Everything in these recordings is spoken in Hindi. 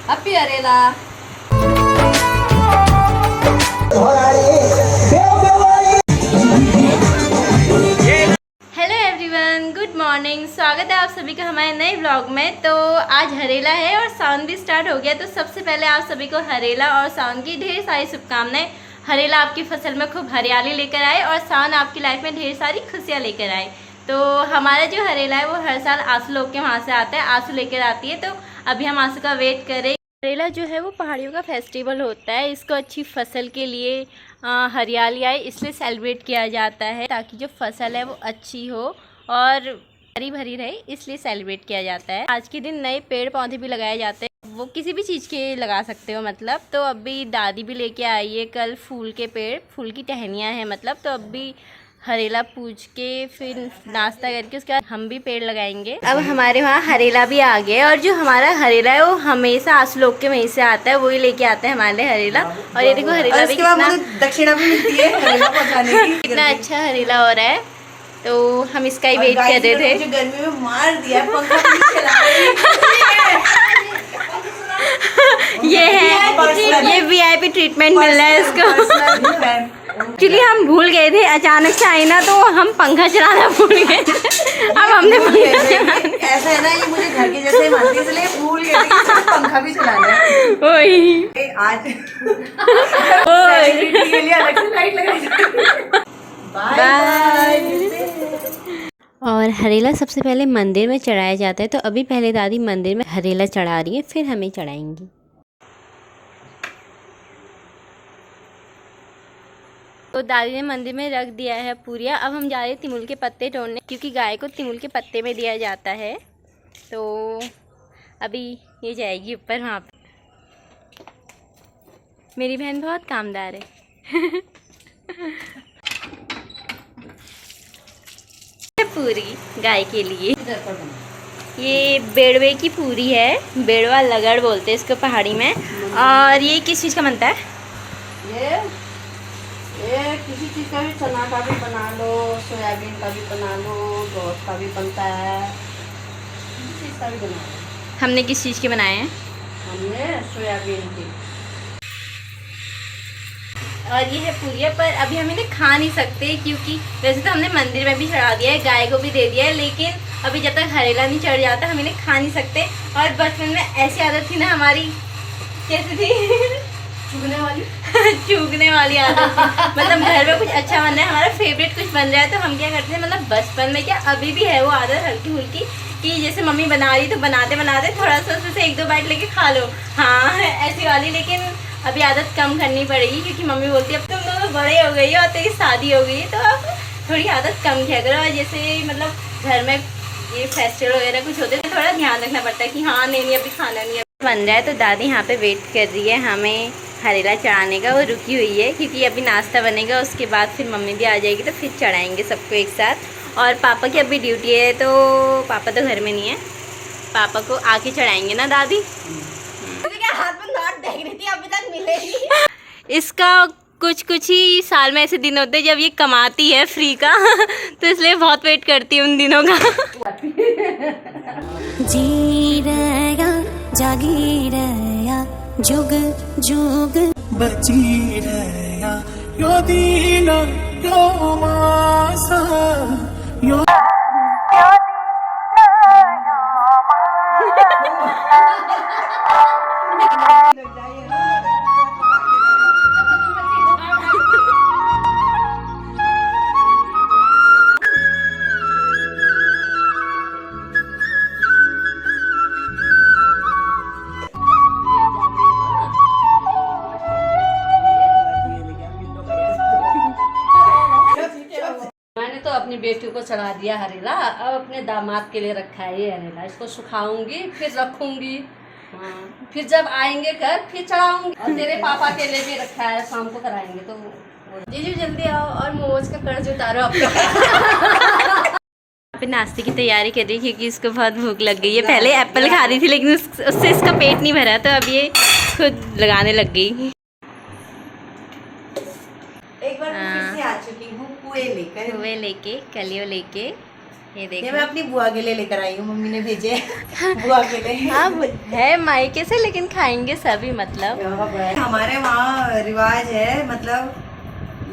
Happy Harela. Hello everyone, good morning. स्वागत है आप सभी का हमारे नए व्लॉग में। तो आज हरेला है और सावन भी स्टार्ट हो गया। तो सबसे पहले आप सभी को हरेला और सावन की ढेर सारी शुभकामनाएं। हरेला आपकी फसल में खूब हरियाली लेकर आए और सावन आपकी लाइफ में ढेर सारी खुशियाँ लेकर आए। तो हमारा जो हरेला है वो हर साल आंसू लोग के वहाँ से आता है, आंसू लेकर आती है। तो अभी हम आंसू का वेट कर रहे हैं। हरेला जो है वो पहाड़ियों का फेस्टिवल होता है। इसको अच्छी फसल के लिए हरियाली आए इसलिए सेलिब्रेट किया जाता है, ताकि जो फसल है वो अच्छी हो और हरी भरी रहे, इसलिए सेलिब्रेट किया जाता है। आज के दिन नए पेड़ पौधे भी लगाए जाते हैं, वो किसी भी चीज़ के लगा सकते हो मतलब। तो अभी दादी भी लेके आई है कल फूल के पेड़, फूल की टहनियाँ हैं मतलब। तो अभी हरेला पूज के फिर नाश्ता करके उसके बाद हम भी पेड़ लगाएंगे। अब हमारे वहाँ हरेला भी आ गया और जो हमारा हरेला है वो हमेशा आंसू लोग के वहीं से आता है, वही लेके आते हैं हमारे लिए हरेला। और ये देखो हरेला भी कितना दक्षिणा भी मिलती है हरेला पहुंचाने की। कितना अच्छा हरेला हो रहा है। तो हम इसका ही वेट कर रहे थे। जो गर्मी में मार दिया पंखा भी चला ये VIP ट्रीटमेंट मिल रहा है इसको। एक्चुअली हम भूल गए थे, अचानक से आई ना तो हम पंखा चलाना भूल गए। अब हमने ऐसा है ना, ये मुझे घर के जैसे मानती है, इसलिए भूल गए थे कि पंखा भी चलाना है। वही आज सेलिब्रिटी के लिए अलग से लाइट लगाई। बाय। और हरेला सबसे पहले मंदिर में चढ़ाया जाता है। तो अभी पहले दादी मंदिर में हरेला चढ़ा रही है, फिर हमें चढ़ाएंगी। तो दादी ने मंदिर में रख दिया है पूरिया। अब हम जा रहे हैं तिमुल के पत्ते तोड़ने, क्योंकि गाय को तिमुल के पत्ते में दिया जाता है। तो अभी ये जाएगी ऊपर वहाँ पे। मेरी बहन बहुत कामदार है। पूरी गाय के लिए ये बेड़वे की पूरी है, बेड़वा लगड़ बोलते हैं इसको पहाड़ी में। और ये किस चीज़ का बनता है? ये किसी चीज़ का भी, चना का भी बना लो, सोयाबीन का भी बना लो, गोश्त का भी बनता है, किसी चीज़ का भी बना लो। हमने किस चीज़ के बनाए हैं? हमने सोयाबीन की। और ये है पूरिया, पर अभी हम इन्हें खा नहीं सकते, क्योंकि वैसे तो हमने मंदिर में भी चढ़ा दिया है, गाय को भी दे दिया है, लेकिन अभी जब तक हरेला नहीं चढ़ जाता हम इन्हें खा नहीं सकते। और बचपन में ऐसी आदत थी ना हमारी, कैसे थी? चुगने वाली चूगने वाली आदत थी। मतलब घर में कुछ अच्छा बन रहा है, हमारा फेवरेट कुछ बन रहा है, तो हम क्या करते हैं, मतलब बचपन में क्या अभी भी है वो आदत हल्की फुल्की, कि जैसे मम्मी बना रही तो बनाते बनाते थोड़ा सा उसमें से 1-2 बाइट लेके खा लो, हाँ ऐसी वाली। लेकिन अभी आदत कम करनी पड़ेगी, क्योंकि मम्मी बोलती है अब तुम दोनों बड़े हो गई हो और तेरी शादी हो गई है, तो अब थोड़ी आदत कम किया करो। और जैसे मतलब घर में ये फेस्टिवल वगैरह कुछ होते हैं, थोड़ा ध्यान रखना पड़ता है कि हाँ नहीं अभी खाना नहीं है बन रहा है। तो दादी यहाँ पे वेट कर रही है हमें हरेला चढ़ाने का, वो रुकी हुई है, क्योंकि अभी नाश्ता बनेगा, उसके बाद फिर मम्मी भी आ जाएगी, तो फिर चढ़ाएंगे सबको एक साथ। और पापा की अभी ड्यूटी है, तो पापा तो घर में नहीं है, पापा को आके चढ़ाएंगे ना दादी। हाथ में नोट देख रही थी, अभी तक मिलेगी। इसका कुछ ही साल में ऐसे दिन होते हैं जब ये कमाती है फ्री का, तो इसलिए बहुत वेट करती है उन दिनों का। जी रहा जागी रहा जुग जुग बची रहा यो दीना यो मासा यो अपनी बेटी को चढ़ा दिया हरेला, अब अपने दामाद के लिए रखा है ये हरेला। इसको सुखाऊंगी फिर रखूंगी, हाँ फिर जब आएंगे घर फिर चढ़ाऊंगी। और तेरे पापा के लिए भी रखा है, शाम को कराएंगे। तो जीजू जल्दी आओ और मोमोज का कर्ज उतारो आपका। पे नाश्ते की तैयारी कर रही है, क्योंकि इसको बहुत भूख लग गई है। पहले एप्पल खा रही थी, लेकिन उससे इसका पेट नहीं भरा, तो अब ये खुद लगाने लग गई। एक बार फिर से आ चुकी हूँ कुएं लेके, कलियों लेके। ये ये देखो। मैं अपनी बुआ के लिए लेकर आई हूँ, मम्मी ने भेजे बुआ के लिए। हाँ है मायके से, लेकिन खाएंगे सभी मतलब। हमारे वहाँ रिवाज है, मतलब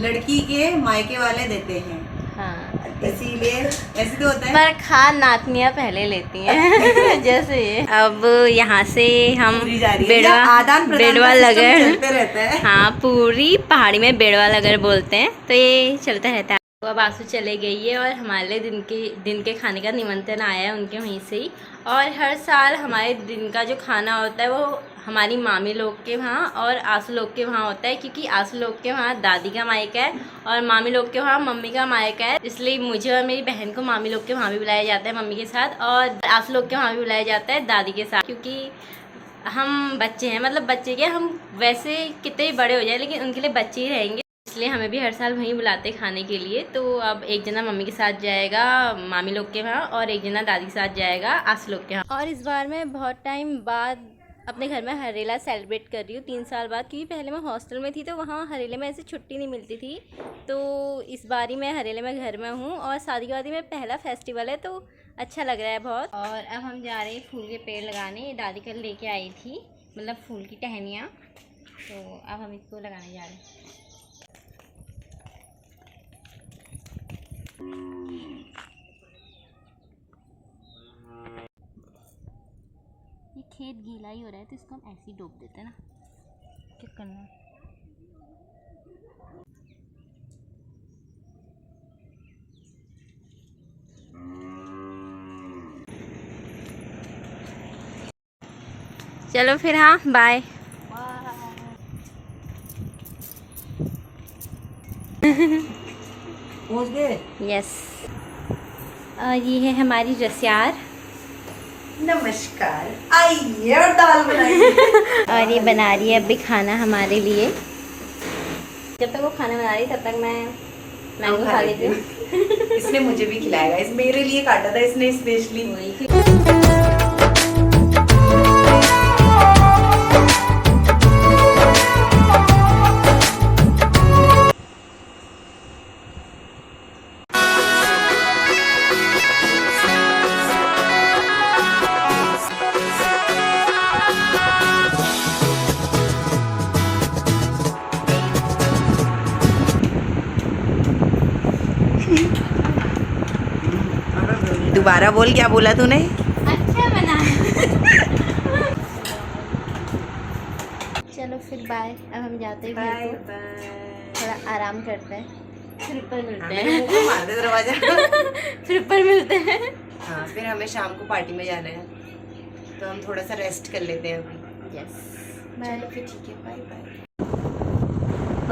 लड़की के मायके वाले देते हैं, हाँ इसीलिए ऐसे तो होता है। पर खान नातनियाँ पहले लेती हैं जैसे ये। अब यहाँ से हम पूरी जा रही है, बेड़वा, या आदान प्रदान बेड़वा का सिस्टम लगड़, चलते रहता है। हाँ पूरी पहाड़ी में बेड़वा लगड़ बोलते हैं, तो ये चलता रहता है। तो अब आंसू चले गई है और हमारे लिए दिन के खाने का निमंत्रण आया है उनके वहीं से ही। और हर साल हमारे दिन का जो खाना होता है वो हमारी मामी लोग के वहाँ और आंसू लोग के वहाँ होता है, क्योंकि आंसू लोग के वहाँ दादी का मायका है और मामी लोग के वहाँ मम्मी का मायका है। इसलिए मुझे और मेरी बहन को मामी लोग के वहाँ भी बुलाया जाता है मम्मी के साथ, और आंसू लोग के वहाँ भी बुलाया जाता है दादी के साथ, क्योंकि हम बच्चे हैं, मतलब बच्चे के हम वैसे कितने भी बड़े हो जाए लेकिन उनके लिए बच्चे ही रहेंगे, इसलिए हमें भी हर साल वहीं बुलाते खाने के लिए। तो अब एक जना मम्मी के साथ जाएगा मामी लोग के वहाँ और एक जना दादी के साथ जाएगा आस लोग के वहाँ। और इस बार मैं बहुत टाइम बाद अपने घर में हरेला सेलिब्रेट कर रही हूँ, 3 साल बाद, क्योंकि पहले मैं हॉस्टल में थी तो वहाँ हरेले में ऐसे छुट्टी नहीं मिलती थी। तो इस बारी मैं हरेले में घर में हूँ और शादी के बाद में पहला फेस्टिवल है, तो अच्छा लग रहा है बहुत। और अब हम जा रहे हैं फूल के पेड़ लगाने, ये दादी कल लेके आई थी, मतलब फूल की टहनियाँ, तो अब हम इसको लगाने जा रहे हैं। ये खेत गीला ही हो रहा है तो इसको हम ऐसे ही डोब देते हैं ना, क्या करना है। चलो फिर, हाँ बाय। पहुँच गए। यस, और ये है हमारी रसियार, नमस्कार, आइए और दाल बनाइए। और ये बना रही है अभी खाना हमारे लिए। जब तक वो खाना बना रही तब तक मैं मैंगो खा लेती हूँ। इसने मुझे भी खिलाएगा, इस मेरे लिए काटा था इसने स्पेशली। दोबारा बोल, क्या बोला तूने? अच्छा बना। चलो फिर बाय, अब हम जाते हैं घर को, थोड़ा आराम करते हैं, फिर ऊपर मिलते हैं। मार दे दरवाजा। फिर ऊपर मिलते हैं। हाँ, फिर हमें शाम को पार्टी में जाना है, तो हम थोड़ा सा रेस्ट कर लेते हैं अभी। यस, चलो फिर ठीक है, बाय बाय।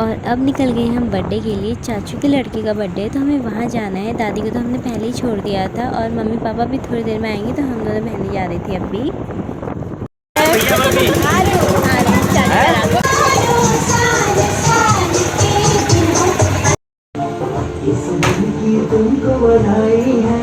और अब निकल गए हम बर्थडे के लिए। चाचू के लड़के का बर्थडे है तो हमें वहाँ जाना है। दादी को तो हमने पहले ही छोड़ दिया था और मम्मी पापा भी थोड़ी देर में आएंगे, तो हम दोनों बहनें जा रही थी अभी। तुमको बधाई है।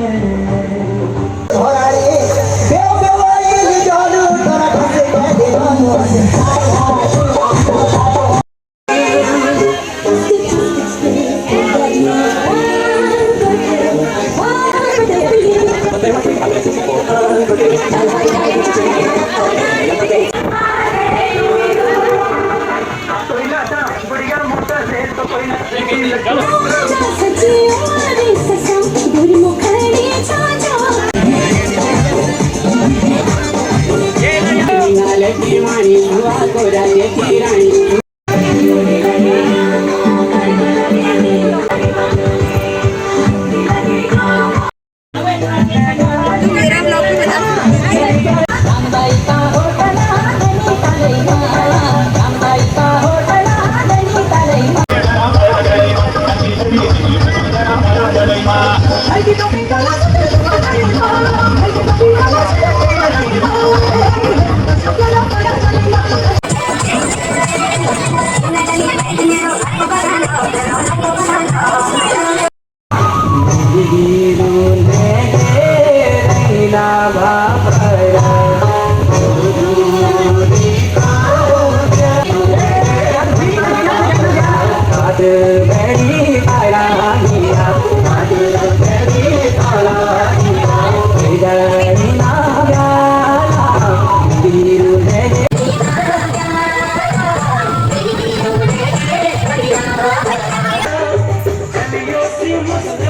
Beri, मत